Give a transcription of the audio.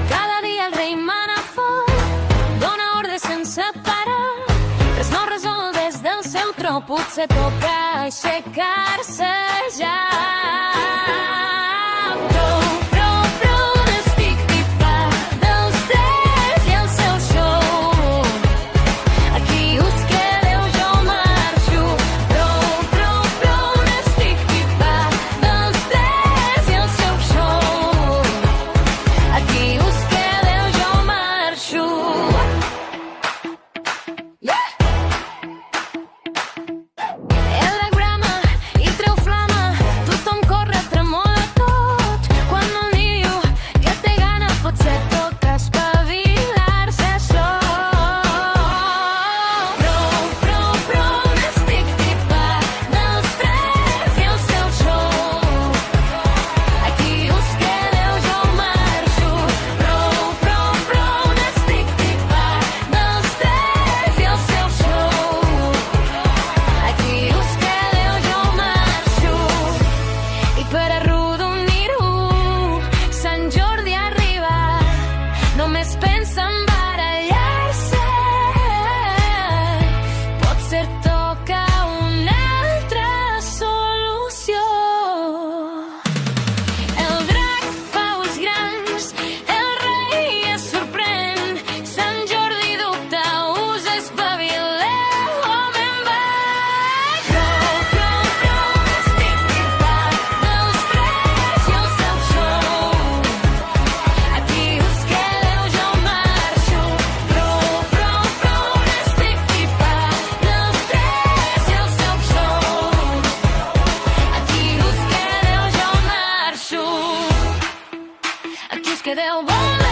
Cada dia el rei mana fort, dona ordre sense parar. Res no resol des del seu tron, potser toca aixecar-se ja. Només pensa en barallar-se, potser toca una altra solució. El drac fa ulls grans, el rei es sorprèn, Sant Jordi dubta, us espavileu, home en va. Prou, estic tipat dels tres i el seu show. Aquí us quedeu, jo marxo. Prou, estic tipat dels tres i el seu show. Aquí us quedeu, jo marxo. Aquí us quedeu, bon